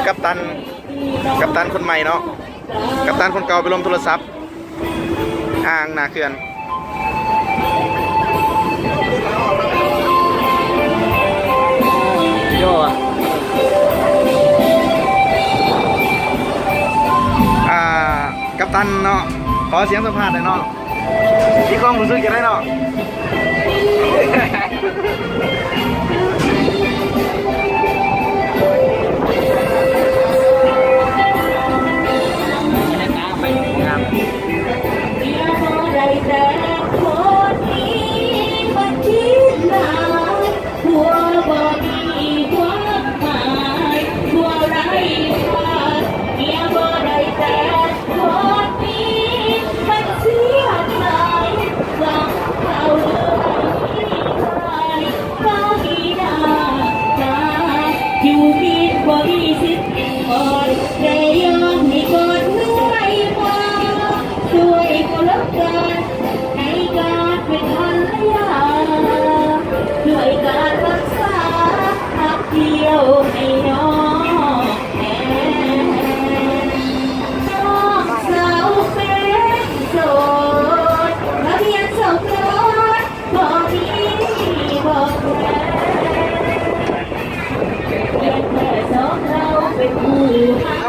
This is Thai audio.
กัปตันคนใหม่เนาะกัปตันคนเก่าไปลมโทรศัพท์อ่างนาเขื่อนโย่กัปตันเนาะขอเสียงสัมภาษณ์หน่อยเนาะพี่กล้องรู้สึกยังไงเนาะเ